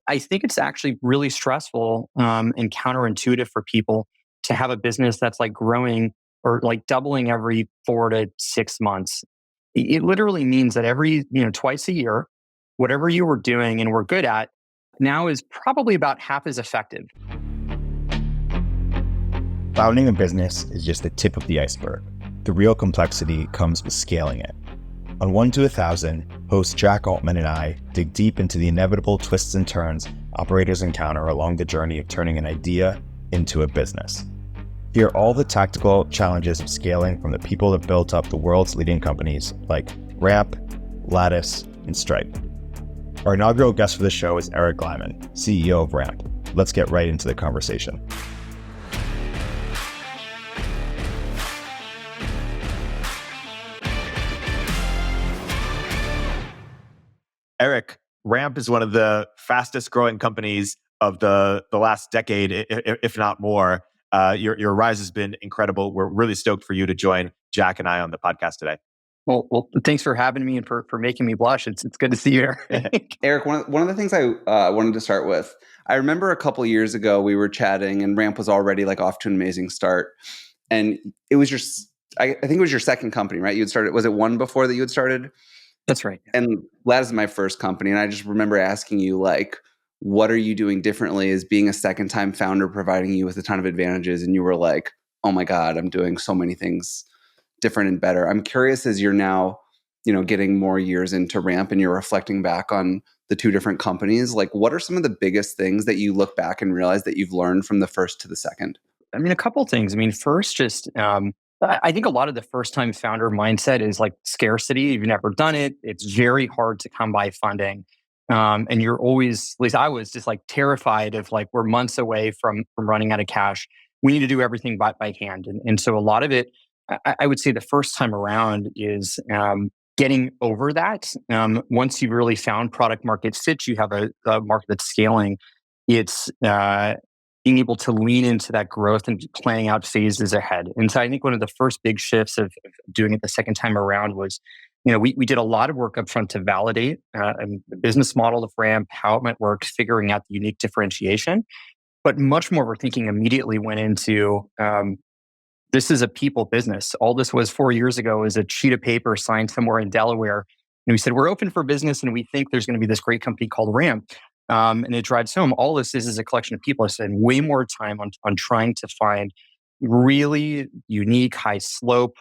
I think it's actually really stressful and counterintuitive for people to have a business that's like growing or like doubling every 4 to 6 months. It literally means that every, twice a year, whatever you were doing and were good at now is probably about half as effective. Founding a business is just the tip of the iceberg. The real complexity comes with scaling it. On 1 to 1,000, host Jack Altman and I dig deep into the inevitable twists and turns operators encounter along the journey of turning an idea into a business. Hear all the tactical challenges of scaling from the people that built up the world's leading companies like Ramp, Lattice, and Stripe. Our inaugural guest for the show is Erik Glyman, CEO of Ramp. Let's get right into the conversation. Erik, Ramp is one of the fastest growing companies of the last decade, if not more. Your rise has been incredible. We're really stoked for you to join Jack and I on the podcast today. Well, thanks for having me and for making me blush. It's good to see you, Erik. Erik, one of the things I wanted to start with, I remember a couple years ago we were chatting and Ramp was already like off to an amazing start. And it was I think it was your second company, right? You had started, was it one before that you had started? That's right. And Lattice is my first company. And I just remember asking you, like, what are you doing differently as being a second time founder, providing you with a ton of advantages? And you were like, oh my God, I'm doing so many things different and better. I'm curious, as you're now, getting more years into Ramp and you're reflecting back on the two different companies, like what are some of the biggest things that you look back and realize that you've learned from the first to the second? I mean, a couple things. I mean, first, just I think a lot of the first-time founder mindset is like scarcity. You've never done it. It's very hard to come by funding. And you're always, at least I was just like terrified of like, we're months away from running out of cash. We need to do everything by hand. And so a lot of it, I would say the first time around is getting over that. Once you've really found product market fit, you have a market that's scaling. It's being able to lean into that growth and planning out phases ahead. And so I think one of the first big shifts of doing it the second time around was, we did a lot of work up front to validate the business model of Ramp, how it might work, figuring out the unique differentiation. But much more we're thinking immediately went into, this is a people business. All this was 4 years ago is a sheet of paper signed somewhere in Delaware. And we said, we're open for business and we think there's going to be this great company called Ramp. And it drives home. All this is a collection of people. I spend way more time on trying to find really unique, high slope,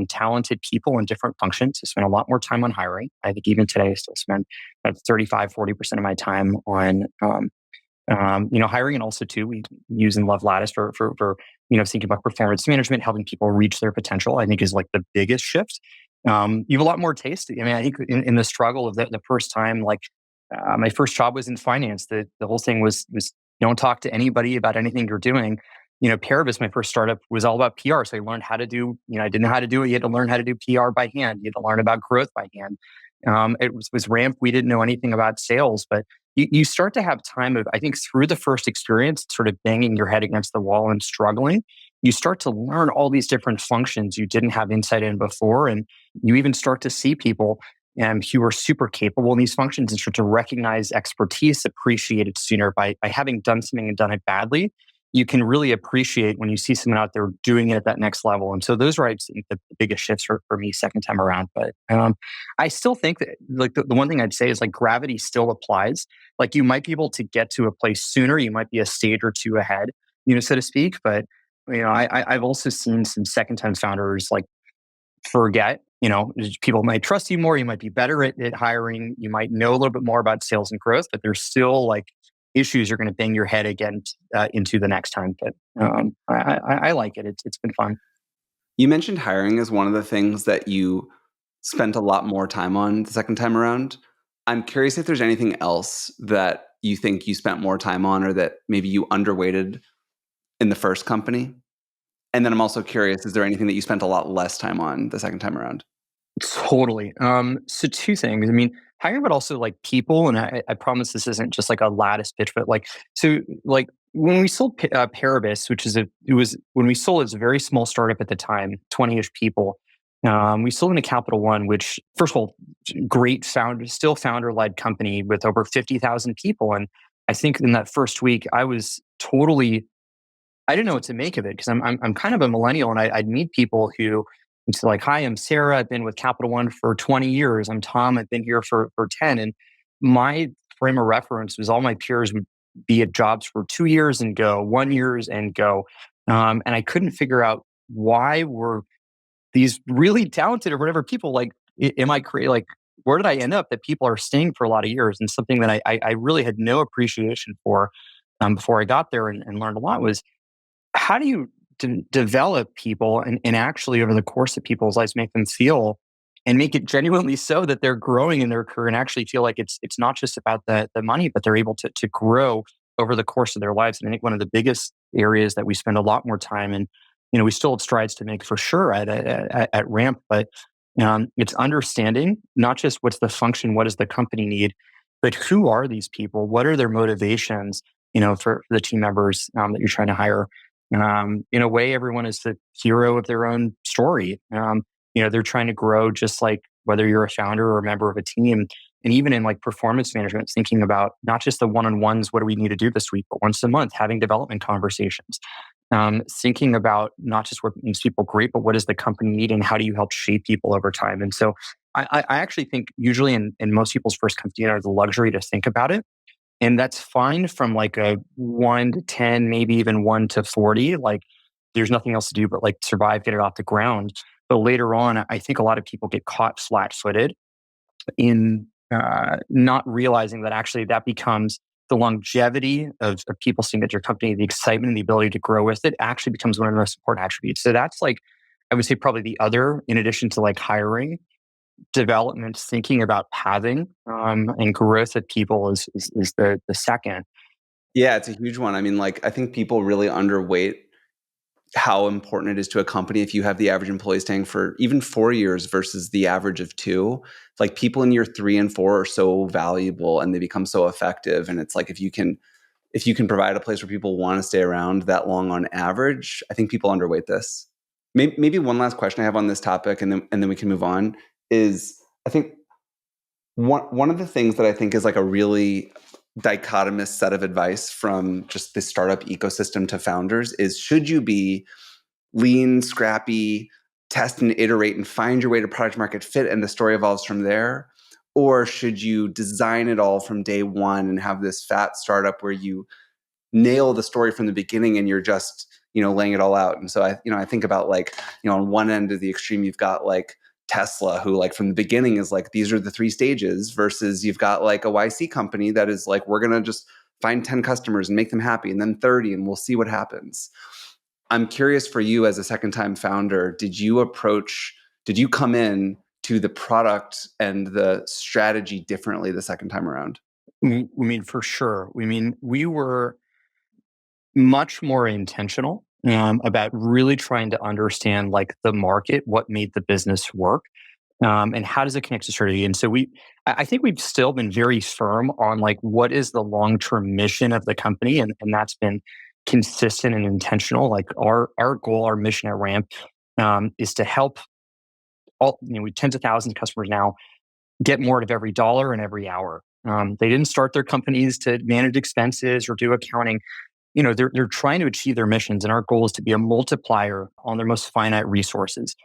talented people in different functions. I spend a lot more time on hiring. I think even today I still spend about 35-40% of my time on hiring. And also too, we use and love Lattice for thinking about performance management, helping people reach their potential, I think is like the biggest shift. You have a lot more taste. I mean, I think in the struggle of the first time, like, my first job was in finance. The whole thing was don't talk to anybody about anything you're doing. Paribus, my first startup, was all about PR. So I learned how to do, I didn't know how to do it. You had to learn how to do PR by hand. You had to learn about growth by hand. It was Ramp. We didn't know anything about sales, but you start to have time of, I think through the first experience, sort of banging your head against the wall and struggling, you start to learn all these different functions you didn't have insight in before. And you even start to see people who are super capable in these functions and start to recognize expertise, appreciate it sooner. By having done something and done it badly, you can really appreciate when you see someone out there doing it at that next level. And so those are, I think, the biggest shifts for me second time around. But I still think that like the one thing I'd say is like gravity still applies. Like you might be able to get to a place sooner. You might be a stage or two ahead, so to speak. But I've also seen some second time founders like forget. People might trust you more. You might be better at hiring. You might know a little bit more about sales and growth, but there's still like issues you're going to bang your head again into the next time. But I like it. It's been fun. You mentioned hiring as one of the things that you spent a lot more time on the second time around. I'm curious if there's anything else that you think you spent more time on or that maybe you underweighted in the first company. And then I'm also curious, is there anything that you spent a lot less time on the second time around? Totally. So two things. I mean, hiring, but also like people. And I promise this isn't just like a Lattice pitch, but like when we sold Paribus, when we sold, it was a very small startup at the time, 20-ish people. We sold into Capital One, which first of all, great founder-led company with over 50,000 people. And I think in that first week, I was totally, I didn't know what to make of it because I'm kind of a millennial, and I'd meet people who it's like, "Hi, I'm Sarah. I've been with Capital One for 20 years. I'm Tom. I've been here for 10." And my frame of reference was all my peers would be at jobs for 2 years and go, 1 years and go, and I couldn't figure out why were these really talented or whatever people like. Am I creating like? Where did I end up that people are staying for a lot of years? And something that I really had no appreciation for before I got there and learned a lot was how do you develop people and actually over the course of people's lives make them feel and make it genuinely so that they're growing in their career and actually feel like it's not just about the money, but they're able to grow over the course of their lives. And I think one of the biggest areas that we spend a lot more time in, we still have strides to make for sure at Ramp, but it's understanding not just what's the function, what does the company need, but who are these people? What are their motivations? For the team members that you're trying to hire. In a way, everyone is the hero of their own story. They're trying to grow just like whether you're a founder or a member of a team. And even in like performance management, thinking about not just the one-on-ones, what do we need to do this week, but once a month, having development conversations. Thinking about not just what makes people great, but what does the company need and how do you help shape people over time? And so I actually think usually in most people's first company are the luxury to think about it. And that's fine from like a 1 to 10, maybe even 1 to 40. Like there's nothing else to do but like survive, get it off the ground. But later on, I think a lot of people get caught flat-footed in not realizing that actually that becomes the longevity of people seeing at your company, the excitement and the ability to grow with it actually becomes one of the most important attributes. So that's like, I would say probably the other, in addition to like hiring, development, thinking about pathing and growth of people is the second. Yeah, it's a huge one. I mean, like, I think people really underweight how important it is to a company if you have the average employee staying for even 4 years versus the average of 2. Like people in year 3 and 4 are so valuable and they become so effective. And it's like if you can provide a place where people want to stay around that long on average, I think people underweight this. Maybe one last question I have on this topic, and then we can move on. Is I think one of the things that I think is like a really dichotomous set of advice from just the startup ecosystem to founders is, should you be lean, scrappy, test and iterate and find your way to product market fit and the story evolves from there? Or should you design it all from day one and have this fat startup where you nail the story from the beginning and you're just, laying it all out? And so I think about like, on one end of the extreme, you've got like Tesla, who like from the beginning is like, these are the 3 stages, versus you've got like a YC company that is like, we're going to just find 10 customers and make them happy, and then 30, and we'll see what happens. I'm curious for you as a second-time founder, did you come in to the product and the strategy differently the second time around? I mean, for sure. We were much more intentional about really trying to understand like the market, what made the business work, and how does it connect to strategy. And so I think we've still been very firm on like what is the long-term mission of the company, and that's been consistent and intentional. Like our goal, our mission at Ramp is to help all we tens of thousands of customers now get more out of every dollar and every hour. They didn't start their companies to manage expenses or do accounting. They're trying to achieve their missions, and our goal is to be a multiplier on their most finite resources.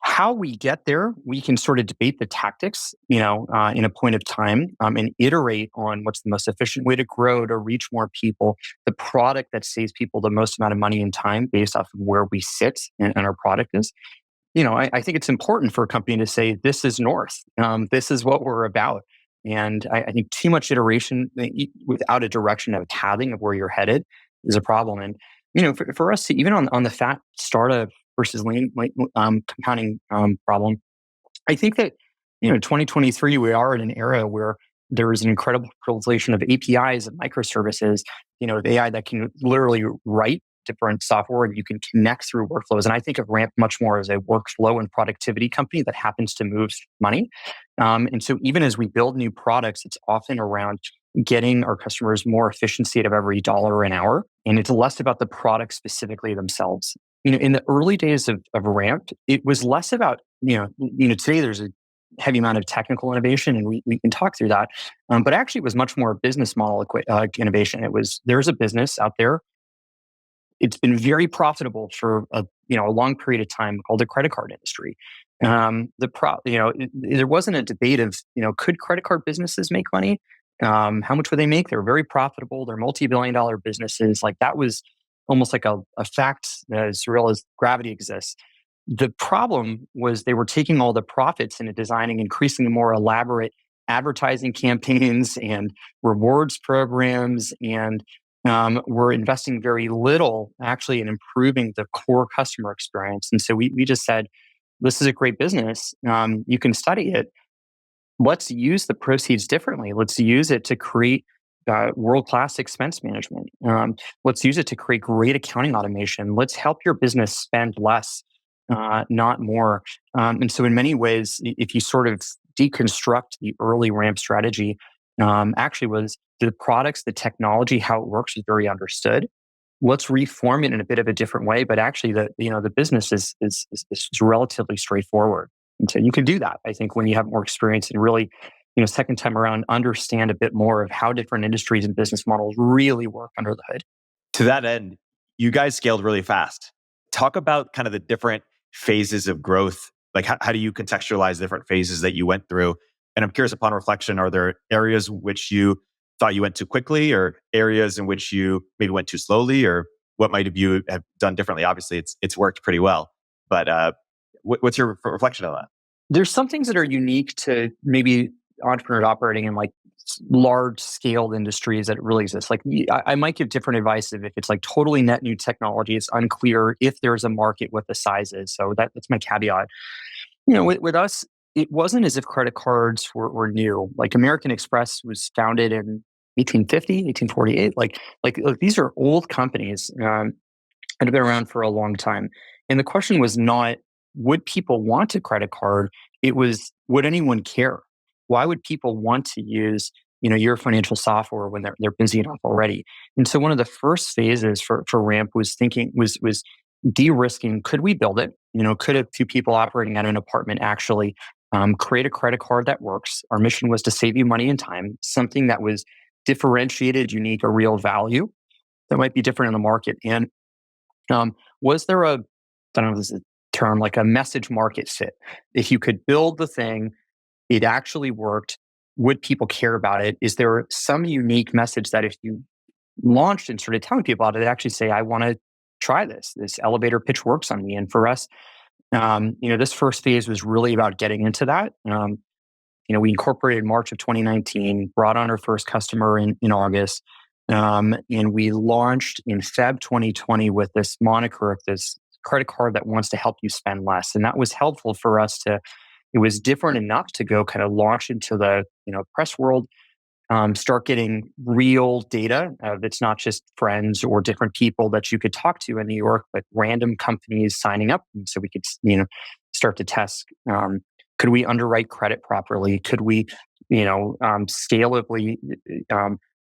How we get there, we can sort of debate the tactics, in a point of time, and iterate on what's the most efficient way to grow, to reach more people, the product that saves people the most amount of money and time based off of where we sit and our product is. I think it's important for a company to say, this is North. This is what we're about. And I think too much iteration without a direction of pathing of where you're headed is a problem. And, for us to, even on the fat startup versus lean compounding problem, I think that, 2023, we are in an era where there is an incredible proliferation of APIs and microservices, of AI that can literally write different software and you can connect through workflows. And I think of Ramp much more as a workflow and productivity company that happens to move money. And so even as we build new products, it's often around getting our customers more efficiency out of every dollar an hour. And it's less about the product specifically themselves. In the early days of Ramp, it was less about, today there's a heavy amount of technical innovation, and we can talk through that. But actually, it was much more business model innovation. There's a business out there. It's been very profitable for a long period of time, called the credit card industry. There wasn't a debate of could credit card businesses make money? How much would they make? They're very profitable. They're multi-billion-dollar businesses. Like that was almost like a fact as real as gravity exists. The problem was they were taking all the profits and designing increasingly more elaborate advertising campaigns and rewards programs, and we're investing very little actually in improving the core customer experience. And so we just said, this is a great business. You can study it. Let's use the proceeds differently. Let's use it to create world-class expense management. Let's use it to create great accounting automation. Let's help your business spend less, not more. And so in many ways, if you sort of deconstruct the early ramp strategy, actually was the products, the technology, how it works is very understood. Let's reform it in a bit of a different way, but actually the business is relatively straightforward. And so you can do that, I think, when you have more experience and really, second time around, understand a bit more of how different industries and business models really work under the hood. To that end, you guys scaled really fast. Talk about kind of the different phases of growth. Like how do you contextualize different phases that you went through? And I'm curious, upon reflection, are there areas which you thought you went too quickly, or areas in which you maybe went too slowly, or what might you have done differently? Obviously, it's worked pretty well, but what's your reflection on that? There's some things that are unique to maybe entrepreneurs operating in like large scaled industries that really exist. Like I might give different advice if it's like totally net new technology. It's unclear if there's a market, what the size is. So that's my caveat. With us, it wasn't as if credit cards were new. Like American Express was founded in 1850, 1848. Like these are old companies that have been around for a long time. And the question was not, would people want a credit card? It was, would anyone care? Why would people want to use, your financial software when they're busy enough already? And so one of the first phases for Ramp was de-risking. Could we build it? Could a few people operating at an apartment actually create a credit card that works? Our mission was to save you money and time, something that was differentiated, unique, a real value that might be different in the market. And was there I don't know if this is a term, like a message market fit? If you could build the thing, it actually worked, would people care about it? Is there some unique message that if you launched and started telling people about it, they actually say, I want to try this elevator pitch works on me? And for us, this first phase was really about getting into that. We incorporated March of 2019, brought on our first customer in August, and we launched in Feb 2020 with this moniker of this credit card that wants to help you spend less. And that was helpful for us it was different enough to go kind of launch into the press world, start getting real data that's not just friends or different people that you could talk to in New York, but random companies signing up. And so we could, start to test, could we underwrite credit properly? Could we, scalably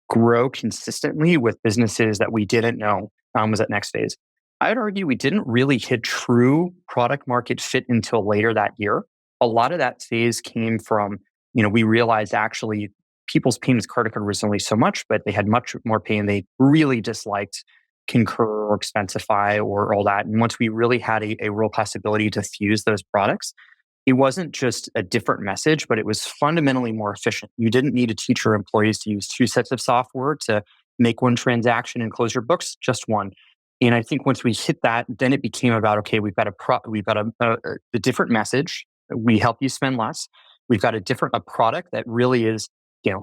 grow consistently with businesses that we didn't know was that next phase? I'd argue we didn't really hit true product market fit until later that year. A lot of that phase came from, we realized actually people's pain with credit card was only so much, but they had much more pain. They really disliked Concur or Expensify or all that. And once we really had a real possibility to fuse those products, it wasn't just a different message, but it was fundamentally more efficient. You didn't need to teach your employees to use two sets of software to make one transaction and close your books, just one. And I think once we hit that, then it became about, okay, we've got a different message. We help you spend less. We've got a product that really is,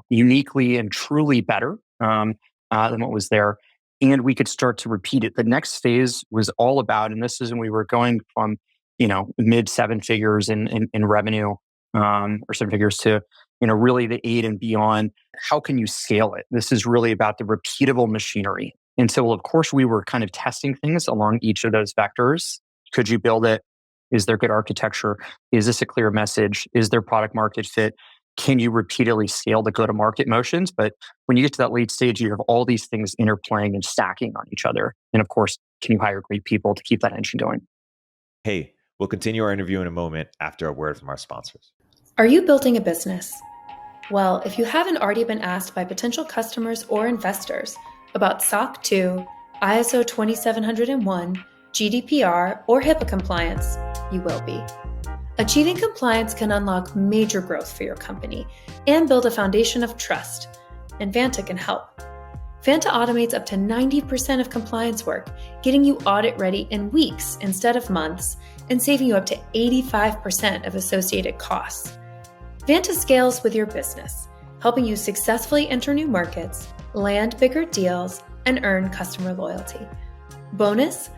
uniquely and truly better than what was there. And we could start to repeat it. The next phase was all about, and this is when we were going from, mid seven figures in revenue, or seven figures to, really the 8 and beyond. How can you scale it? This is really about the repeatable machinery. And so, of course, we were kind of testing things along each of those vectors. Could you build it? Is there good architecture? Is this a clear message? Is there product market fit? Can you repeatedly scale the go-to-market motions? But when you get to that late stage, you have all these things interplaying and stacking on each other. And of course, can you hire great people to keep that engine going? Hey, we'll continue our interview in a moment after a word from our sponsors. Are you building a business? Well, if you haven't already been asked by potential customers or investors about SOC 2, ISO 27001, GDPR, or HIPAA compliance, you will be. Achieving compliance can unlock major growth for your company and build a foundation of trust, and Vanta can help. Vanta automates up to 90% of compliance work, getting you audit ready in weeks instead of months, and saving you up to 85% of associated costs. Vanta scales with your business, helping you successfully enter new markets, land bigger deals, and earn customer loyalty. Bonus,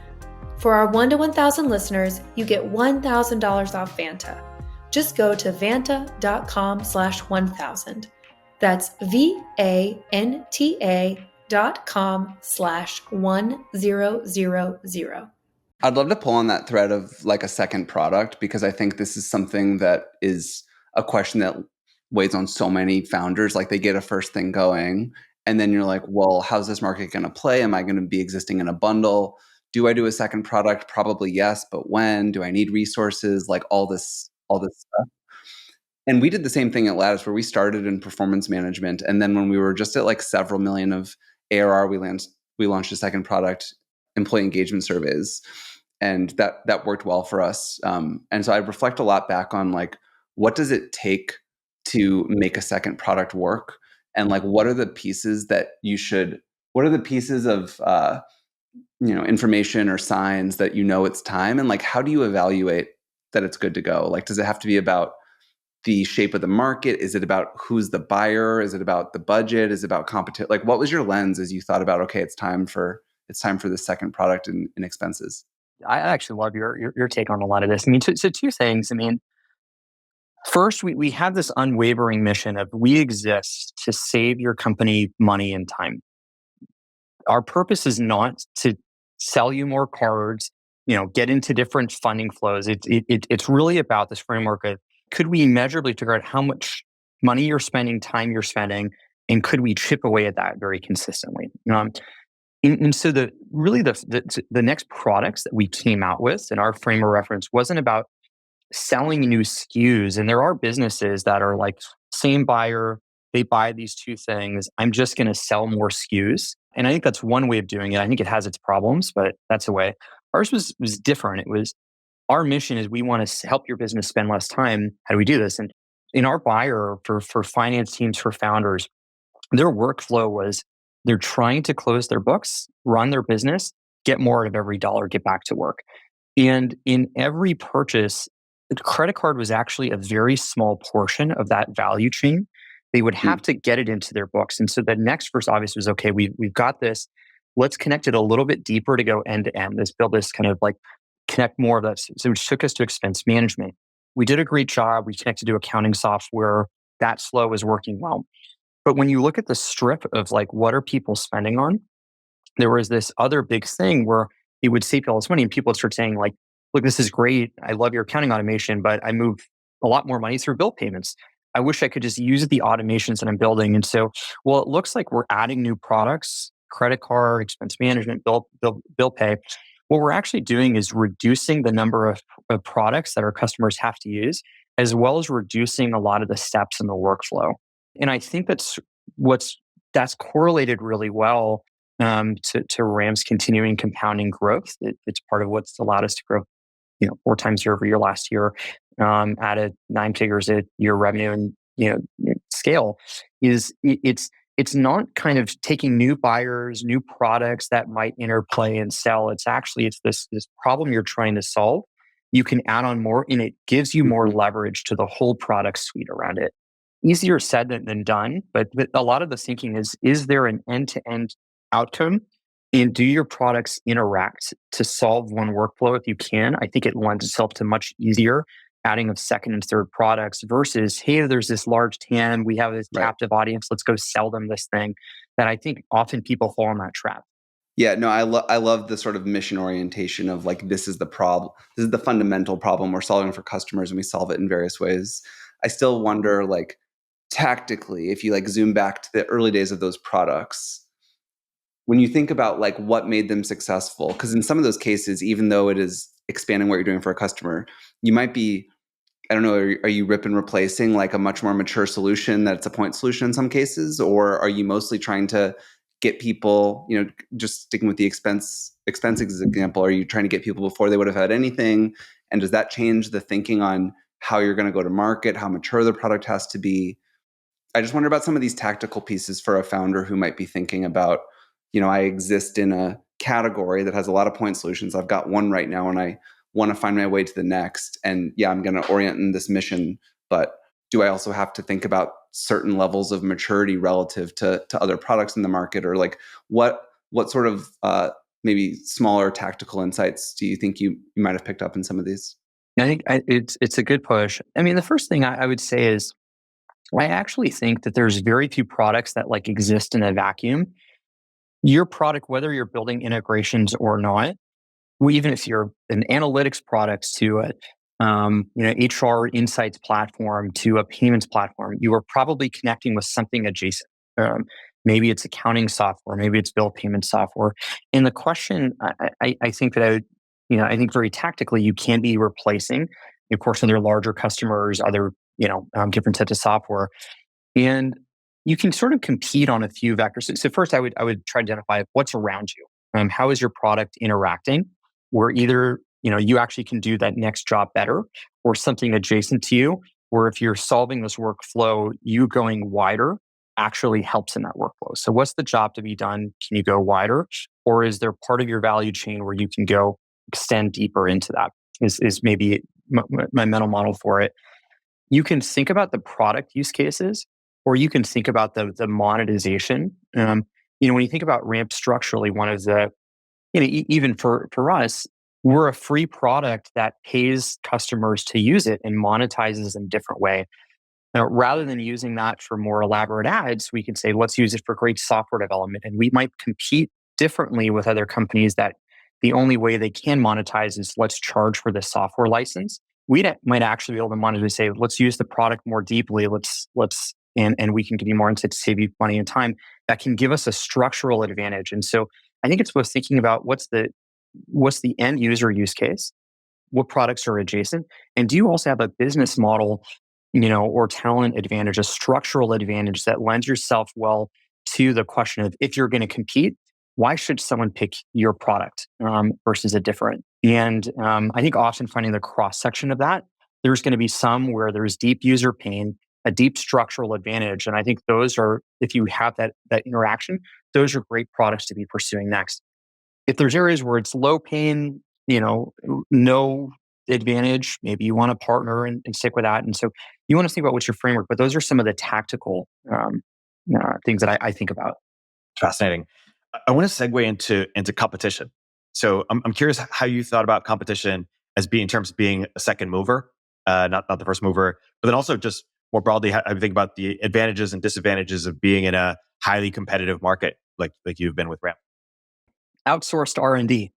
for our 1 to 1,000 listeners, you get $1,000 off Vanta. Just go to vanta.com/1000. That's VANTA.com/1000. I'd love to pull on that thread of like a second product, because I think this is something that is a question that weighs on so many founders. Like they get a first thing going and then you're like, well, how's this market going to play? Am I going to be existing in a bundle? Do I do a second product? Probably yes, but when? Do I need resources? Like all this stuff. And we did the same thing at Lattice, where we started in performance management. And then when we were just at like several million of ARR, we launched a second product, employee engagement surveys. And that worked well for us. And so I reflect a lot back on like, what does it take to make a second product work? And like, what are the pieces of information or signs that it's time? And like, how do you evaluate that it's good to go? Like, does it have to be about the shape of the market? Is it about who's the buyer? Is it about the budget? Is it about competition? Like, what was your lens as you thought about, okay, it's time for the second product and expenses? I actually love your take on a lot of this. I mean, so two things. I mean, first, we have this unwavering mission of we exist to save your company money and time. Our purpose is not to sell you more cards, get into different funding flows. It's really about this framework of, could we measurably figure out how much money you're spending, time you're spending, and could we chip away at that very consistently? And so the next products that we came out with in our frame of reference wasn't about selling new SKUs. And there are businesses that are like, same buyer, they buy these two things. I'm just going to sell more SKUs. And I think that's one way of doing it. I think it has its problems, but that's a way. Ours was different. It was, our mission is we want to help your business spend less time. How do we do this? And in our buyer for finance teams, for founders, their workflow was, they're trying to close their books, run their business, get more out of every dollar, get back to work. And in every purchase, the credit card was actually a very small portion of that value chain. They would have to get it into their books. And so the next first obvious was, okay, we've got this. Let's connect it a little bit deeper to go end to end. Let's build this kind of like connect more of that. So which took us to expense management. We did a great job. We connected to accounting software. That flow was working well. But when you look at the strip of like, what are people spending on? There was this other big thing where it would save all this money and people would start saying like, look, this is great. I love your accounting automation, but I move a lot more money through bill payments. I wish I could just use the automations that I'm building. And so, well, it looks like we're adding new products, credit card, expense management, bill pay. What we're actually doing is reducing the number of products that our customers have to use, as well as reducing a lot of the steps in the workflow. And I think that's correlated really well to Ram's continuing compounding growth. It's part of what's allowed us to grow, 4 times year over year last year, added 9 figures a year revenue, and scale. It's not kind of taking new buyers, new products that might interplay and sell. It's this problem you're trying to solve. You can add on more, and it gives you more leverage to the whole product suite around it. Easier said than done, but a lot of the thinking is there an end-to-end outcome? And do your products interact to solve one workflow? If you can, I think it lends itself to much easier adding of second and third products versus, hey, there's this large TAM, we have this captive audience, let's go sell them this thing. That I think often people fall in that trap. Yeah, no, I love the sort of mission orientation of like, this is the problem. This is the fundamental problem we're solving for customers, and we solve it in various ways. I still wonder, like, tactically, if you like zoom back to the early days of those products, when you think about like what made them successful, because in some of those cases, even though it is expanding what you're doing for a customer, you might be I don't know, are you rip and replacing like a much more mature solution that's a point solution in some cases? Or are you mostly trying to get people, just sticking with the expenses example, are you trying to get people before they would have had anything? And does that change the thinking on how you're going to go to market, how mature the product has to be? I just wonder about some of these tactical pieces for a founder who might be thinking about, I exist in a category that has a lot of point solutions. I've got one right now and I want to find my way to the next. And yeah, I'm going to orient in this mission, but do I also have to think about certain levels of maturity relative to other products in the market? Or like what sort of maybe smaller tactical insights do you think you might have picked up in some of these? I think it's a good push. I mean, the first thing I would say is I actually think that there's very few products that like exist in a vacuum. Your product, whether you're building integrations or not, even if you're an analytics product to a HR insights platform to a payments platform, you are probably connecting with something adjacent. Maybe it's accounting software, maybe it's bill payment software. And the question, I think that I think very tactically, you can be replacing, of course, other larger customers, other different sets of software, and you can sort of compete on a few vectors. So first, I would try to identify what's around you. How is your product interacting? Where either you actually can do that next job better, or something adjacent to you, where if you're solving this workflow, you going wider actually helps in that workflow. So what's the job to be done? Can you go wider? Or is there part of your value chain where you can go extend deeper into that? Is maybe my mental model for it. You can think about the product use cases, or you can think about the monetization. When you think about Ramp structurally, one of the, even for us, we're a free product that pays customers to use it and monetizes in a different way. Now, rather than using that for more elaborate ads, we can say, let's use it for great software development. And we might compete differently with other companies that the only way they can monetize is let's charge for the software license. We might actually be able to monetize, say, let's use the product more deeply. And we can give you more insight to save you money and time. That can give us a structural advantage. And so I think it's worth thinking about what's the end user use case, what products are adjacent, and do you also have a business model, or talent advantage, a structural advantage that lends yourself well to the question of if you're going to compete, why should someone pick your product versus a different? And I think often finding the cross section of that, there's going to be some where there's deep user pain, a deep structural advantage, and I think those are, if you have that interaction, those are great products to be pursuing next. If there's areas where it's low pain, no advantage, maybe you want to partner and stick with that. And so you want to think about what's your framework, but those are some of the tactical things that I think about. Fascinating. I want to segue into competition. So I'm curious how you thought about competition as being in terms of being a second mover, not the first mover, but then also just more broadly, how you think about the advantages and disadvantages of being in a highly competitive market like you've been with Ramp. Outsourced R&D.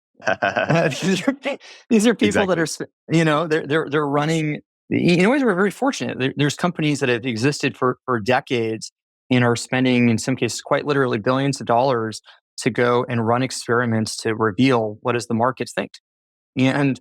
These are people Exactly. that are they're running. In ways, we're very fortunate. There's companies that have existed for decades and are spending, in some cases, quite literally billions of dollars to go and run experiments to reveal what does the market think. And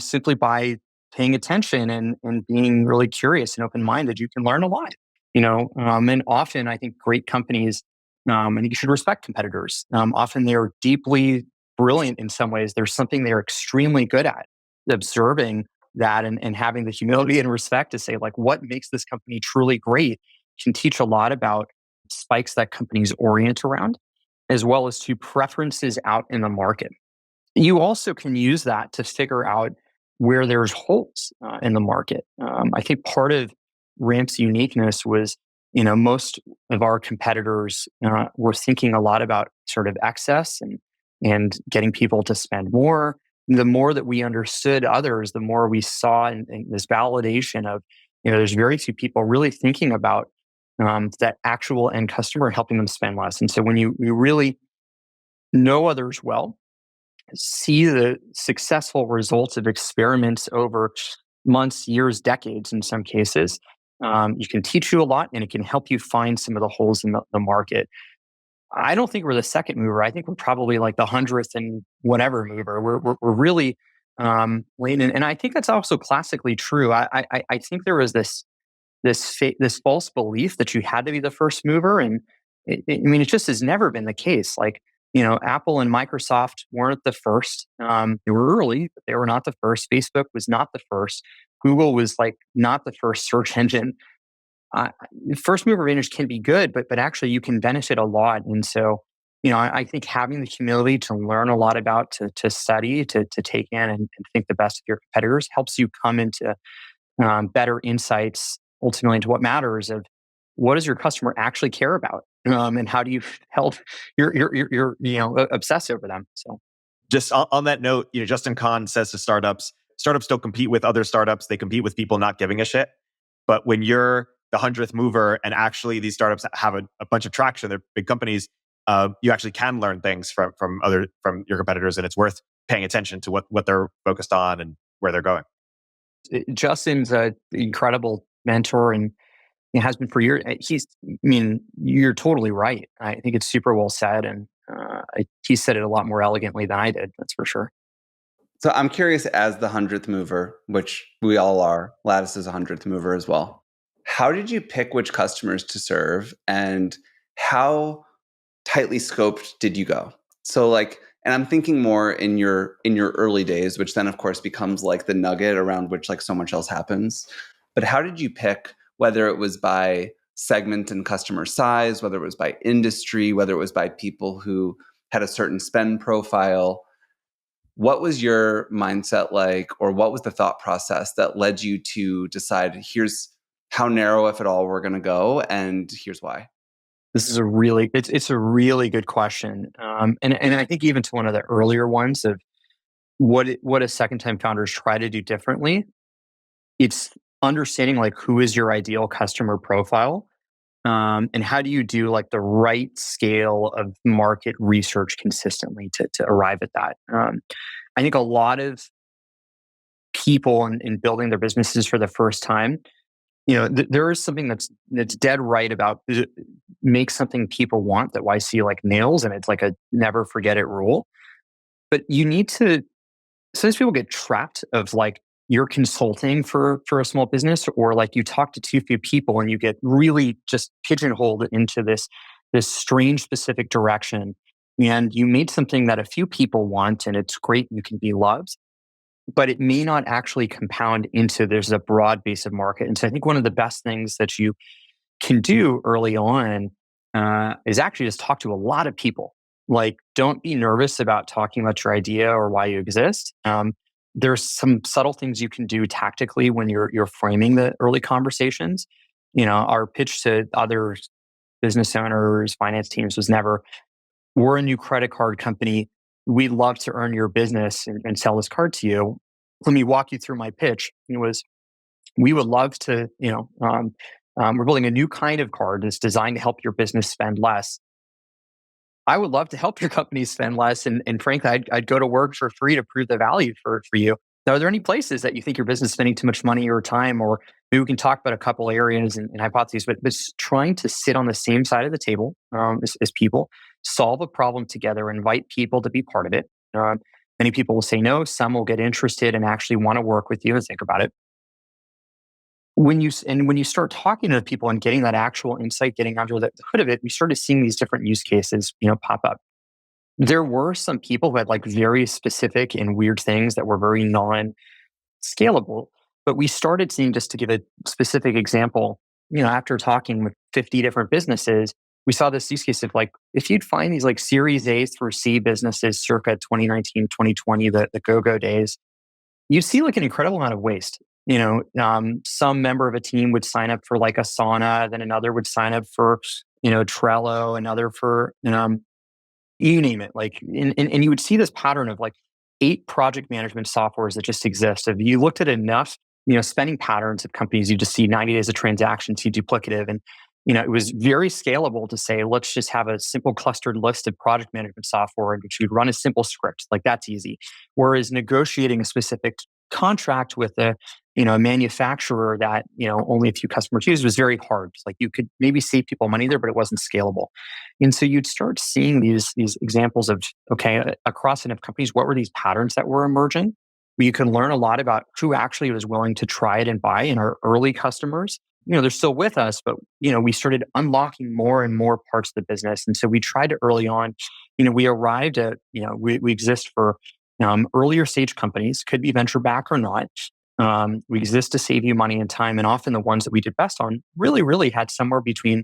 simply by paying attention and being really curious and open-minded, you can learn a lot. And often I think great companies, and you should respect competitors. Often they are deeply brilliant in some ways. There's something they're extremely good at, observing that and having the humility and respect to say, like, what makes this company truly great can teach a lot about spikes that companies orient around, as well as to preferences out in the market. You also can use that to figure out where there's holes in the market. I think part of Ramp's uniqueness was, most of our competitors were thinking a lot about sort of excess and getting people to spend more. The more that we understood others, the more we saw in this validation of, there's very few people really thinking about that actual end customer, helping them spend less. And so when you really know others well, see the successful results of experiments over months, years, decades in some cases, you can teach you a lot and it can help you find some of the holes in the market. I don't think we're the second mover. I think we're probably like the 100th and whatever mover. We're really Lane, and I think that's also classically true. I think there was this false belief that you had to be the first mover, and I mean, it just has never been the case. Like, Apple and Microsoft weren't the first. They were early, but they were not the first. Facebook was not the first. Google was like not the first search engine. Uh, First mover advantage can be good, but actually you can benefit a lot. And so, I think having the humility to learn a lot about, to study, to take in and think the best of your competitors helps you come into better insights ultimately into what matters of what does your customer actually care about, and how do you help your obsess over them. So Just on that note, Justin Kahn says to startups don't compete with other startups. They compete with people not giving a shit. But when you're the 100th mover and actually these startups have a bunch of traction, they're big companies, you actually can learn things from your competitors, and it's worth paying attention to what they're focused on and where they're going. Justin's an incredible mentor, and it has been for years. You're totally right. I think it's super well said, and he said it a lot more elegantly than I did. That's for sure. So I'm curious, as the 100th mover, which we all are, Lattice is a 100th mover as well. How did you pick which customers to serve, and how tightly scoped did you go? So and I'm thinking more in your early days, which then of course becomes like the nugget around which like so much else happens. But how did you pick, whether it was by segment and customer size, whether it was by industry, whether it was by people who had a certain spend profile? What was your mindset like, or what was the thought process that led you to decide, here's how narrow, if at all, we're going to go, and here's why? This is it's a really good question, and I think even to one of the earlier ones of what a second time founders try to do differently. It's understanding like who is your ideal customer profile, and how do you do like the right scale of market research consistently to arrive at that. I think a lot of people in building their businesses for the first time, there is something that's dead right about make something people want that YC like nails, and it's like a never forget it rule. But you need to. Sometimes people get trapped of like you're consulting for a small business, or like you talk to too few people and you get really just pigeonholed into this strange specific direction, and you made something that a few people want, and it's great, you can be loved, but it may not actually compound into there's a broad base of market. And so I think one of the best things that you can do early on is actually just talk to a lot of people. Like, don't be nervous about talking about your idea or why you exist. There's some subtle things you can do tactically when you're framing the early conversations. Our pitch to other business owners, finance teams was never, we're a new credit card company. We'd love to earn your business and sell this card to you. Let me walk you through my pitch. It was, we would love to, we're building a new kind of card that's designed to help your business spend less. I would love to help your company spend less. And frankly, I'd go to work for free to prove the value for you. Now, are there any places that you think your business is spending too much money or time? Or maybe we can talk about a couple areas and hypotheses, but trying to sit on the same side of the table as people, solve a problem together, invite people to be part of it. Many people will say no, some will get interested and actually want to work with you and think about it. When you start talking to people and getting that actual insight, getting under the hood of it, we started seeing these different use cases, pop up. There were some people who had like very specific and weird things that were very non-scalable, but we started seeing, just to give a specific example, after talking with 50 different businesses, we saw this use case of like, if you'd find these like Series A through C businesses circa 2019, 2020, the go-go days, you see like an incredible amount of waste. Some member of a team would sign up for like Asana, then another would sign up for, Trello, another for, you name it. Like, and you would see this pattern of like 8 project management softwares that just exist. If you looked at enough, spending patterns of companies, you just see 90 days of transactions, see duplicative. And, it was very scalable to say, let's just have a simple clustered list of project management software in which you'd run a simple script. Like, that's easy. Whereas negotiating a specific contract with a manufacturer that only a few customers use was very hard. Like, you could maybe save people money there, but it wasn't scalable. And so you'd start seeing these examples of, okay, across enough companies, what were these patterns that were emerging? where you can learn a lot about who actually was willing to try it and buy. In our early customers, they're still with us, but we started unlocking more and more parts of the business. And so we tried to early on, we arrived at, we exist for earlier stage companies, could be venture back or not. We exist to save you money and time. And often the ones that we did best on really had somewhere between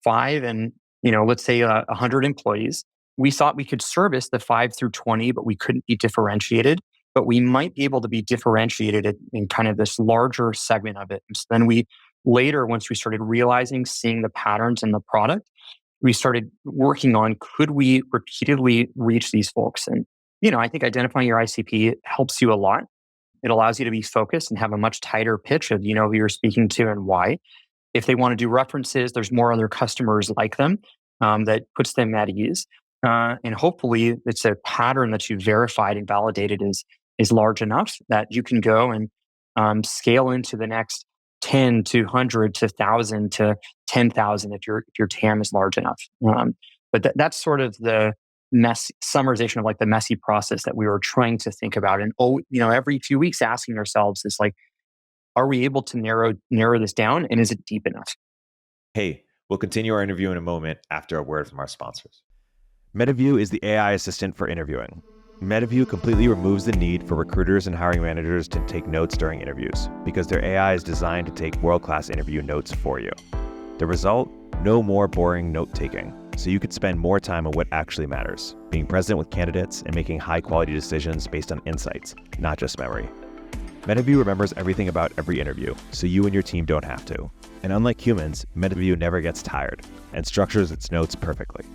5 and, let's say 100 employees. We thought we could service the 5 through 20, but we couldn't be differentiated. But we might be able to be differentiated in kind of this larger segment of it. And so then we later, once we started realizing, seeing the patterns in the product, we started working on, could we repeatedly reach these folks? And, I think identifying your ICP helps you a lot. It allows you to be focused and have a much tighter pitch of, who you're speaking to and why. If they want to do references, there's more other customers like them that puts them at ease. And hopefully it's a pattern that you've verified and validated is large enough that you can go and scale into the next 10 to 100 to 1,000 to 10,000 if your TAM is large enough. But that's sort of the summarization of like the messy process that we were trying to think about. And every few weeks asking ourselves is like, are we able to narrow this down, and is it deep enough? Hey, we'll continue our interview in a moment after a word from our sponsors. Metaview is the AI assistant for interviewing. Metaview completely removes the need for recruiters and hiring managers to take notes during interviews because their AI is designed to take world-class interview notes for you. The result? No more boring note-taking, so you could spend more time on what actually matters, being present with candidates and making high-quality decisions based on insights, not just memory. Metaview remembers everything about every interview, so you and your team don't have to. And unlike humans, Metaview never gets tired and structures its notes perfectly.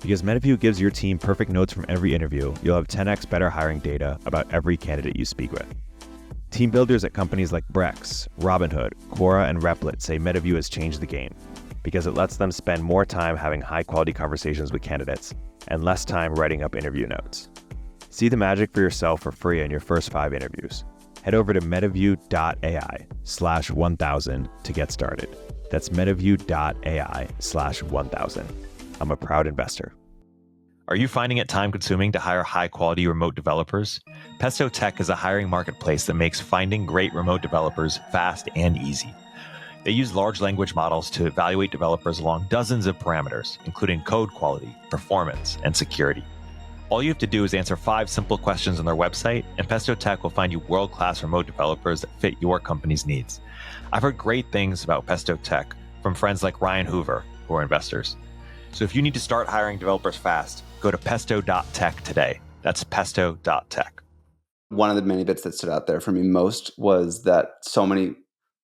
Because Metaview gives your team perfect notes from every interview, you'll have 10x better hiring data about every candidate you speak with. Team builders at companies like Brex, Robinhood, Quora, and Replit say Metaview has changed the game because it lets them spend more time having high-quality conversations with candidates and less time writing up interview notes. See the magic for yourself for free in your first 5 interviews. Head over to metaview.ai/1000 to get started. That's metaview.ai/1000. I'm a proud investor. Are you finding it time-consuming to hire high-quality remote developers? Pesto Tech is a hiring marketplace that makes finding great remote developers fast and easy. They use large language models to evaluate developers along dozens of parameters, including code quality, performance, and security. All you have to do is answer 5 simple questions on their website, and Pesto Tech will find you world-class remote developers that fit your company's needs. I've heard great things about Pesto Tech from friends like Ryan Hoover, who are investors. So if you need to start hiring developers fast, go to pesto.tech today. That's pesto.tech. One of the many bits that stood out there for me most was that so many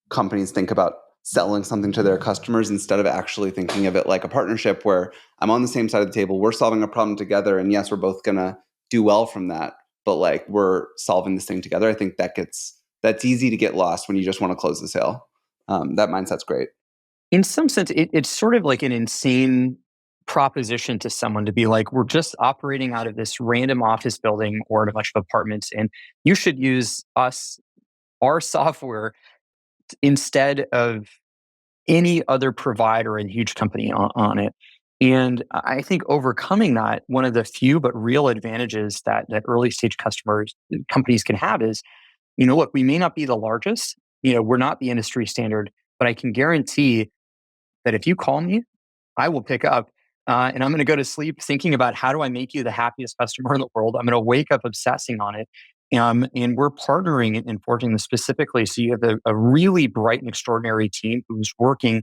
companies think about selling something to their customers instead of actually thinking of it like a partnership where I'm on the same side of the table, we're solving a problem together, and yes, we're both going to do well from that, but like we're solving this thing together. I think that's easy to get lost when you just want to close the sale. That mindset's great. In some sense, it's sort of like an insane proposition to someone to be like, we're just operating out of this random office building or in a bunch of apartments, and you should use our software instead of any other provider and huge company on it. And I think overcoming that, one of the few but real advantages that early stage companies can have is, look, we may not be the largest, we're not the industry standard, but I can guarantee that if you call me, I will pick up and I'm going to go to sleep thinking about how do I make you the happiest customer in the world. I'm going to wake up obsessing on it. And we're partnering and forging this specifically. So you have a really bright and extraordinary team who's working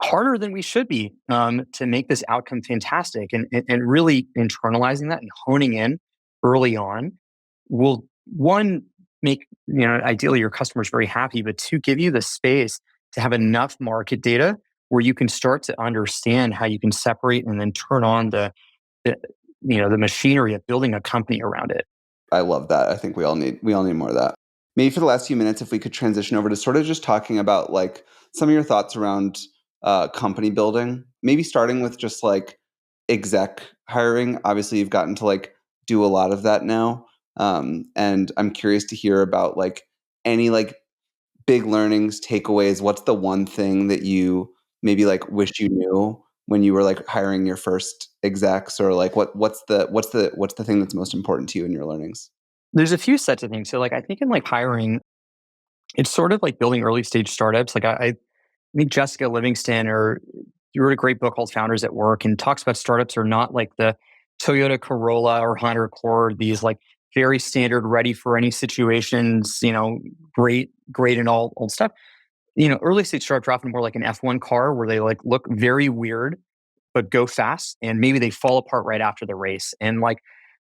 harder than we should be to make this outcome fantastic. And really internalizing that and honing in early on will, one, make ideally your customers very happy, but 2, give you the space to have enough market data where you can start to understand how you can separate and then turn on the machinery of building a company around it. I love that. I think we all need more of that. Maybe for the last few minutes, if we could transition over to sort of just talking about like some of your thoughts around company building, maybe starting with just like exec hiring. Obviously, you've gotten to like do a lot of that now. And I'm curious to hear about like any like big learnings, takeaways. What's the one thing that you maybe like wish you knew when you were like hiring your first execs, or like what's the thing that's most important to you in your learnings? There's a few sets of things. So like, I think in like hiring, it's sort of like building early stage startups. Like I think Jessica Livingston, or you wrote a great book called Founders at Work, and talks about startups are not like the Toyota Corolla or Honda Accord, these like very standard, ready for any situations, great and all old stuff. Early stage startups are often more like an F1 car where they like look very weird, but go fast, and maybe they fall apart right after the race. And like,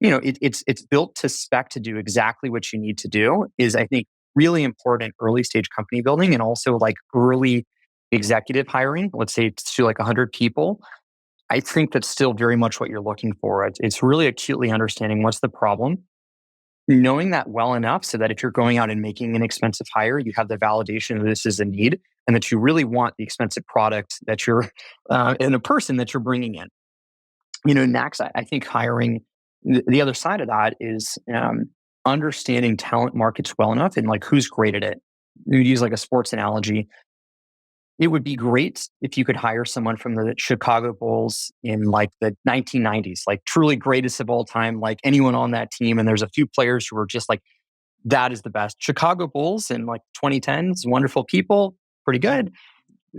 it's built to spec to do exactly what you need to do is, I think, really important early stage company building, and also like early executive hiring. Let's say to like 100 people. I think that's still very much what you're looking for. It's really acutely understanding what's the problem, knowing that well enough so that if you're going out and making an expensive hire, you have the validation that this is a need and that you really want the expensive product that you're and a person that you're bringing in. Next, I think hiring, the other side of that is understanding talent markets well enough and like who's great at it. You'd use like a sports analogy. It would be great if you could hire someone from the Chicago Bulls in like the 1990s, like truly greatest of all time, like anyone on that team. And there's a few players who are just like, that is the best. Chicago Bulls in like 2010s, wonderful people, pretty good.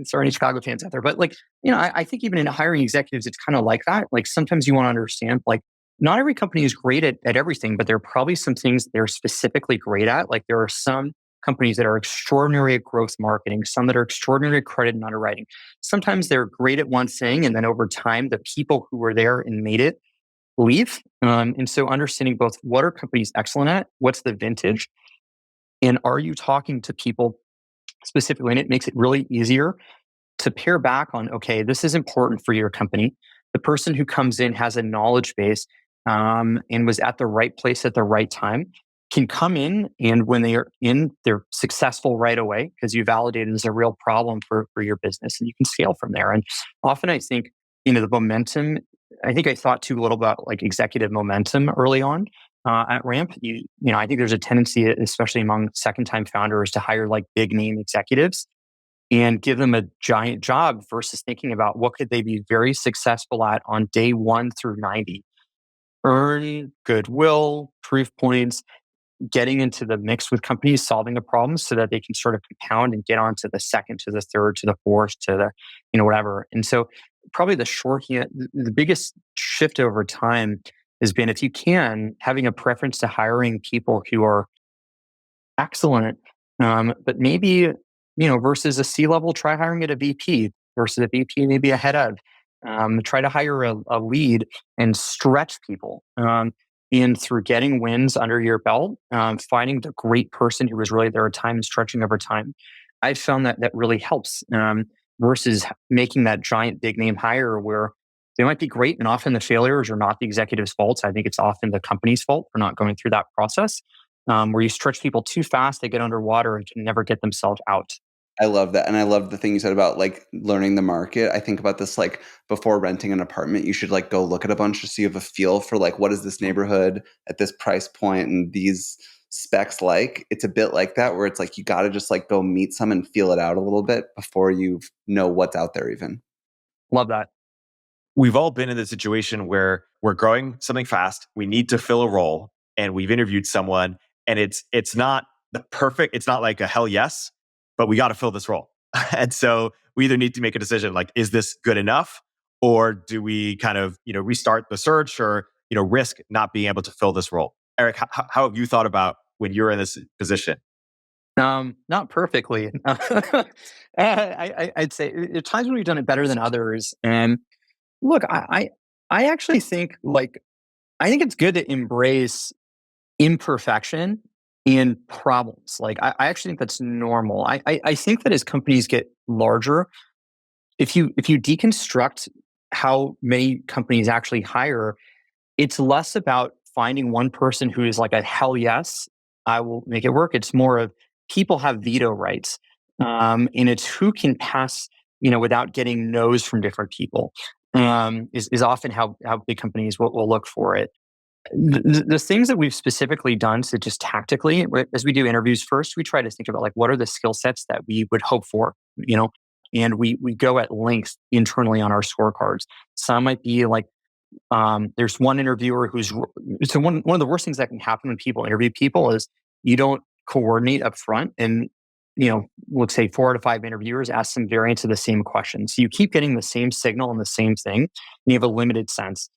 Sorry, any Chicago fans out there. But like, I think even in hiring executives, it's kind of like that. Like sometimes you want to understand, like, not every company is great at everything, but there are probably some things they're specifically great at. Like there are some companies that are extraordinary at growth marketing, some that are extraordinary at credit and underwriting. Sometimes they're great at one thing, and then over time, the people who were there and made it leave. And so understanding both what are companies excellent at, what's the vintage, and are you talking to people specifically? And it makes it really easier to pair back on, okay, this is important for your company. The person who comes in has a knowledge base and was at the right place at the right time, can come in, and when they are in, they're successful right away because you validated as a real problem for your business, and you can scale from there. And often I think, the momentum, I think I thought too little about like executive momentum early on at Ramp. I think there's a tendency, especially among second-time founders, to hire like big name executives and give them a giant job versus thinking about what could they be very successful at on day 1 through 90. Earn goodwill, proof points, getting into the mix with companies, solving the problems so that they can sort of compound and get on to the second, to the third, to the fourth, to the, whatever. And so probably the biggest shift over time has been, if you can, having a preference to hiring people who are excellent, but maybe, versus a C-level, try hiring at a VP versus a VP, maybe a head of. Try to hire a lead and stretch people. And through getting wins under your belt, finding the great person who was really there at time and stretching over time, I've found that really helps versus making that giant big name hire where they might be great and often the failures are not the executive's fault. I think it's often the company's fault for not going through that process where you stretch people too fast, they get underwater and can never get themselves out. I love that. And I love the thing you said about like learning the market. I think about this like before renting an apartment, you should like go look at a bunch to see if you have a feel for like what is this neighborhood at this price point and these specs like. It's a bit like that where it's like you got to just like go meet some and feel it out a little bit before you know what's out there even. Love that. We've all been in the situation where we're growing something fast, we need to fill a role, and we've interviewed someone, and it's not it's not like a hell yes, but we got to fill this role. And so we either need to make a decision like, is this good enough? Or do we kind of, restart the search or, risk not being able to fill this role? Erik, how have you thought about when you're in this position? Not perfectly. I'd say there are times when we've done it better than others. And look, I actually think I think it's good to embrace imperfection in problems. Like I actually think that's normal. I think that as companies get larger, if you deconstruct how many companies actually hire, it's less about finding one person who is like a hell yes, I will make it work. It's more of people have veto rights, and it's who can pass, without getting no's from different people. Is often how big companies will look for it. The things that we've specifically done, so just tactically, as we do interviews, first we try to think about like what are the skill sets that we would hope for, and we go at length internally on our scorecards. Some might be like There's one interviewer so one of the worst things that can happen when people interview people is you don't coordinate up front, and let's say 4 to 5 interviewers ask some variants of the same question. So you keep getting the same signal and the same thing, and you have a limited sense.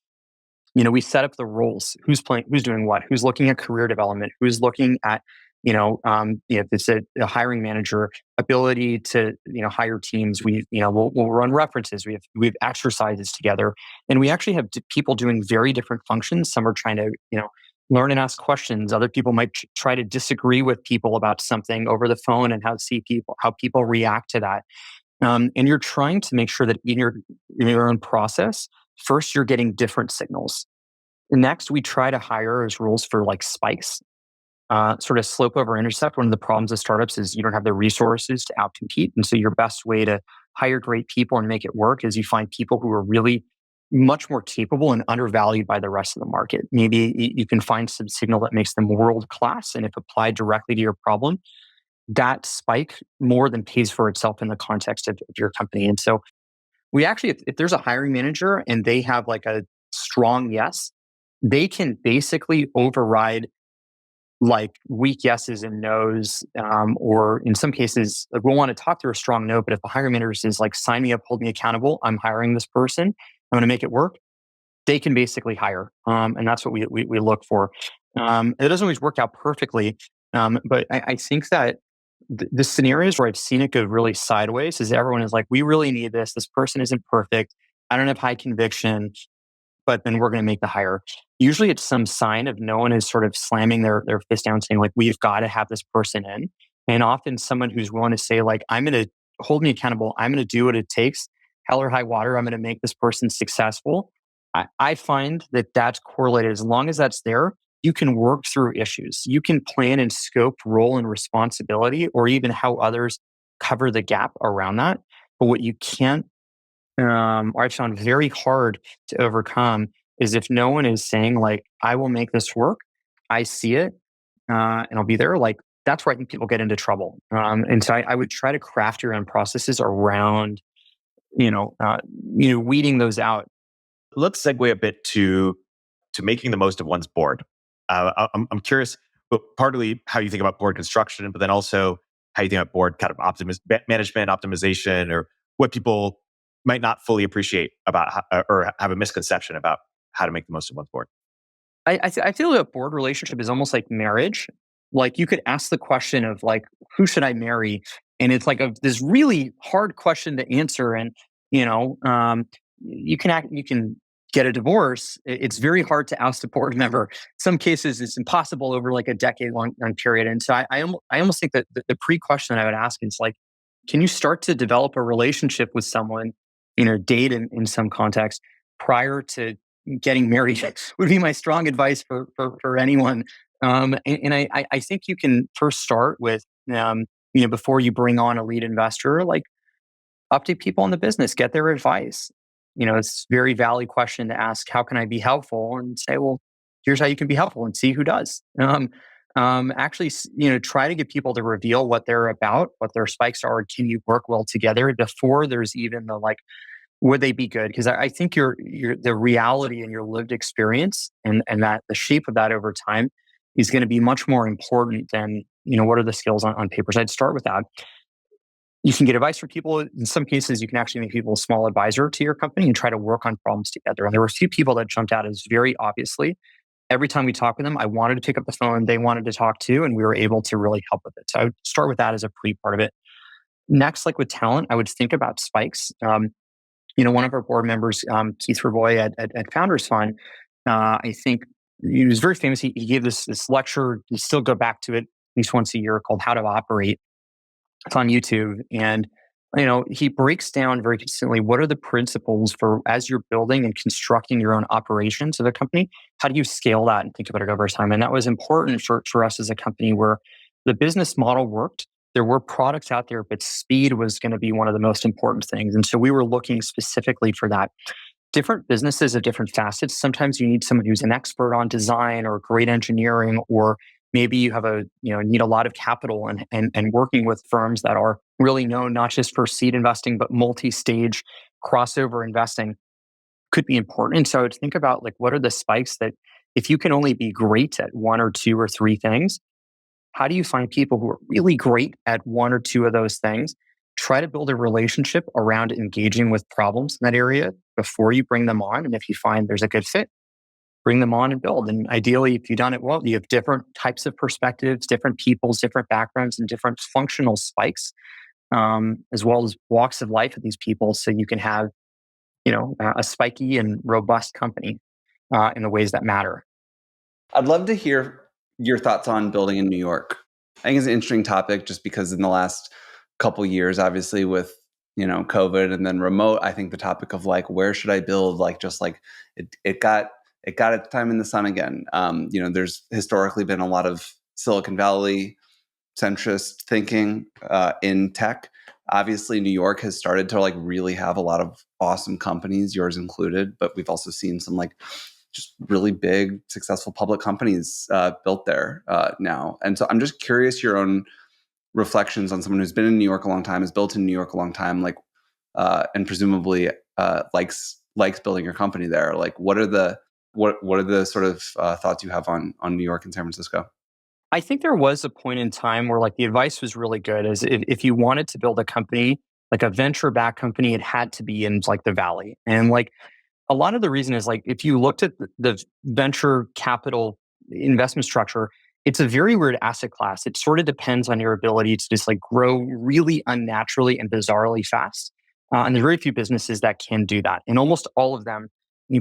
We set up the roles, who's doing what, who's looking at career development, who's looking at, if it's a hiring manager, ability to, hire teams. We'll run references. We have exercises together, and we actually have people doing very different functions. Some are trying to, learn and ask questions. Other people might try to disagree with people about something over the phone and how people react to that. And you're trying to make sure that in your own process, first, you're getting different signals. Next, we try to hire as rules for like spikes, sort of slope over intercept. One of the problems of startups is you don't have the resources to outcompete. And so your best way to hire great people and make it work is you find people who are really much more capable and undervalued by the rest of the market. Maybe you can find some signal that makes them world class. And if applied directly to your problem, that spike more than pays for itself in the context of your company. And so we actually, if there's a hiring manager and they have like a strong yes, they can basically override like weak yeses and nos, or in some cases, we'll want to talk through a strong no. But if the hiring manager is like, sign me up, hold me accountable, I'm hiring this person, I'm going to make it work, they can basically hire. And that's what we look for. It doesn't always work out perfectly, but I think that the scenarios where I've seen it go really sideways is everyone is like, we really need this. This person isn't perfect. I don't have high conviction, but then we're going to make the hire. Usually it's some sign of no one is sort of slamming their fist down saying like, we've got to have this person in. And often someone who's willing to say like, I'm going to hold me accountable. I'm going to do what it takes. Hell or high water. I'm going to make this person successful. I find that that's correlated. As long as that's there, you can work through issues. You can plan and scope role and responsibility, or even how others cover the gap around that. But what you can't, or I've found very hard to overcome, is if no one is saying like, I will make this work, I see it, and I'll be there. Like that's where I think people get into trouble. And so I would try to craft your own processes around, weeding those out. Let's segue a bit to making the most of one's board. I'm curious, but partly how you think about board construction, but then also how you think about board kind of management, optimization, or what people might not fully appreciate about or have a misconception about how to make the most of one's board. I feel that a board relationship is almost like marriage. Like you could ask the question of like, who should I marry? And it's like this really hard question to answer. And, you can get a divorce. It's very hard to oust a board member. Some cases it's impossible over like a decade-long period. And so I almost think that the pre-question I would ask is like, can you start to develop a relationship with someone, date in some context prior to getting married would be my strong advice for anyone. And I think you can first start with, before you bring on a lead investor, like update people in the business, get their advice. It's a very valid question to ask, how can I be helpful? And say, well, here's how you can be helpful, and see who does. Actually, try to get people to reveal what they're about, what their spikes are. Can you work well together before there's even the like, would they be good? Because I think the reality and your lived experience and that the shape of that over time is going to be much more important than, what are the skills on paper. So I'd start with that. You can get advice from people. In some cases, you can actually make people a small advisor to your company and try to work on problems together. And there were a few people that jumped out as very obviously. Every time we talked with them, I wanted to pick up the phone. They wanted to talk too, and we were able to really help with it. So I would start with that as a pre-part of it. Next, like with talent, I would think about spikes. One of our board members, Keith Ravoy at Founders Fund, I think he was very famous. He gave this lecture. You still go back to it at least once a year, called How to Operate. It's on YouTube. And, he breaks down very consistently what are the principles for as you're building and constructing your own operations of a company, how do you scale that and think about it over time? And that was important for us as a company where the business model worked. There were products out there, but speed was going to be one of the most important things. And so we were looking specifically for that. Different businesses have different facets. Sometimes you need someone who's an expert on design or great engineering, or maybe you have need a lot of capital and working with firms that are really known not just for seed investing, but multi-stage crossover investing. could be important. And so I would think about like, what are the spikes that if you can only be great at one or two or three things, how do you find people who are really great at one or two of those things? Try to build a relationship around engaging with problems in that area before you bring them on. And if you find there's a good fit, bring them on and build. And ideally, if you've done it well, you have different types of perspectives, different peoples, different backgrounds, and different functional spikes, as well as walks of life of these people. So you can have, a spiky and robust company in the ways that matter. I'd love to hear your thoughts on building in New York. I think it's an interesting topic just because in the last couple years, obviously with, COVID and then remote, I think the topic of like, where should I build? Like, just like it got its time in the sun again. There's historically been a lot of Silicon Valley centrist thinking in tech. Obviously, New York has started to like really have a lot of awesome companies, yours included, but we've also seen some like just really big, successful public companies built there now. And so I'm just curious your own reflections on someone who's been in New York a long time, has built in New York a long time, like, and presumably likes building your company there. Like, what are the sort of thoughts you have on New York and San Francisco? I think there was a point in time where like the advice was really good is if you wanted to build a company, like a venture-backed company, it had to be in like the Valley. And like a lot of the reason is like, if you looked at the venture capital investment structure, it's a very weird asset class. It sort of depends on your ability to just like grow really unnaturally and bizarrely fast. And there's very few businesses that can do that. And almost all of them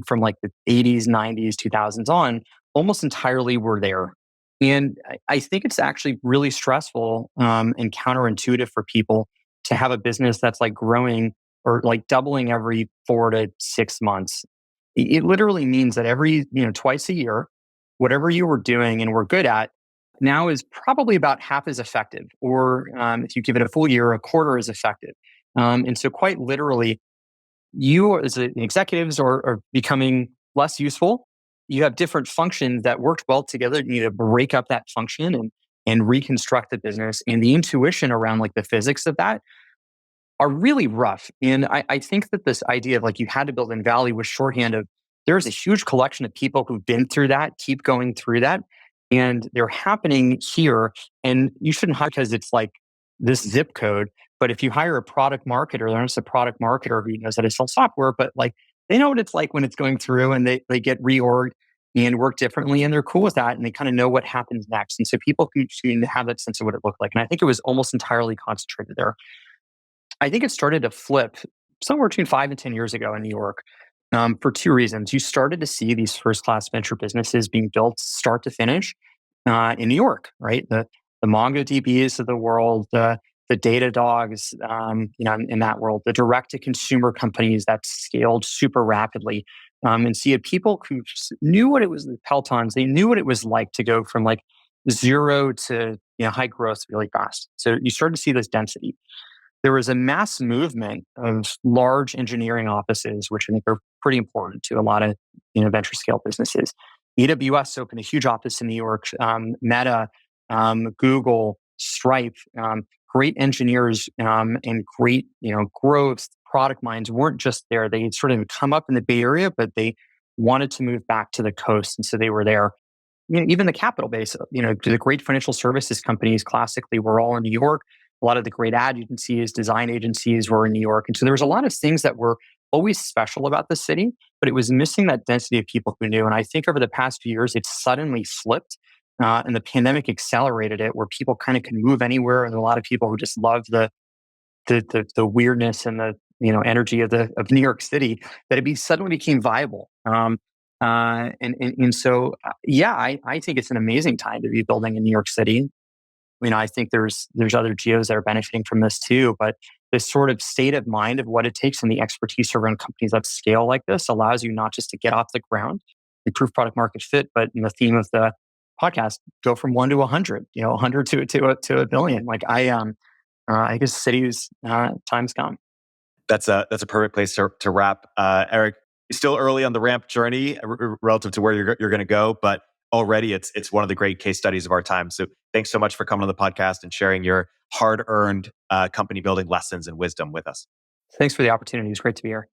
from like the 80s, 90s, 2000s on, almost entirely were there. And I think it's actually really stressful and counterintuitive for people to have a business that's like growing or like doubling every 4 to 6 months. It literally means that every, twice a year, whatever you were doing and were good at now is probably about half as effective. Or if you give it a full year, a quarter as effective. And so quite literally, you as executives are becoming less useful. You have different functions that worked well together. You need to break up that function and reconstruct the business. And the intuition around like the physics of that are really rough. And I think that this idea of like you had to build in Valley was shorthand of there's a huge collection of people who've been through that, keep going through that, and they're happening here. And you shouldn't hire because it's like this zip code. But if you hire a product marketer, there's a product marketer who knows how to sell software, but like they know what it's like when it's going through and they get reorged and work differently and they're cool with that and they kind of know what happens next. And so people can have that sense of what it looked like. And I think it was almost entirely concentrated there. I think it started to flip somewhere between 5 and 10 years ago in New York for two reasons. You started to see these first-class venture businesses being built start to finish in New York, right? The MongoDBs of the world, the Datadogs, in that world, the direct-to-consumer companies that scaled super rapidly, and see people who knew what it was. The Pelotons, they knew what it was like to go from like zero to high growth really fast. So you started to see this density. There was a mass movement of large engineering offices, which I think are pretty important to a lot of venture scale businesses. AWS opened a huge office in New York. Meta, Google, Stripe, great engineers and great growth product minds weren't just there. They had sort of come up in the Bay Area, but they wanted to move back to the coast, and so they were there. Even the capital base, the great financial services companies classically were all in New York. A lot of the great ad agencies, design agencies were in New York. And so there was a lot of things that were always special about the city, but it was missing that density of people who knew. And I think over the past few years, it's suddenly flipped. And the pandemic accelerated it where people kind of can move anywhere. And a lot of people who just love the weirdness and the energy of New York City, that it suddenly became viable. So I think it's an amazing time to be building in New York City. I think there's other geos that are benefiting from this too, but this sort of state of mind of what it takes and the expertise around companies that scale like this allows you not just to get off the ground, improve product market fit, but in the theme of the podcast, go from 1 to 100, 100 to a billion. Like I guess cities time's come. That's a perfect place to wrap. Erik, still early on the ramp journey relative to where you're going to go, but already it's one of the great case studies of our time. So thanks so much for coming on the podcast and sharing your hard-earned company building lessons and wisdom with us. Thanks for the opportunity. It's great to be here.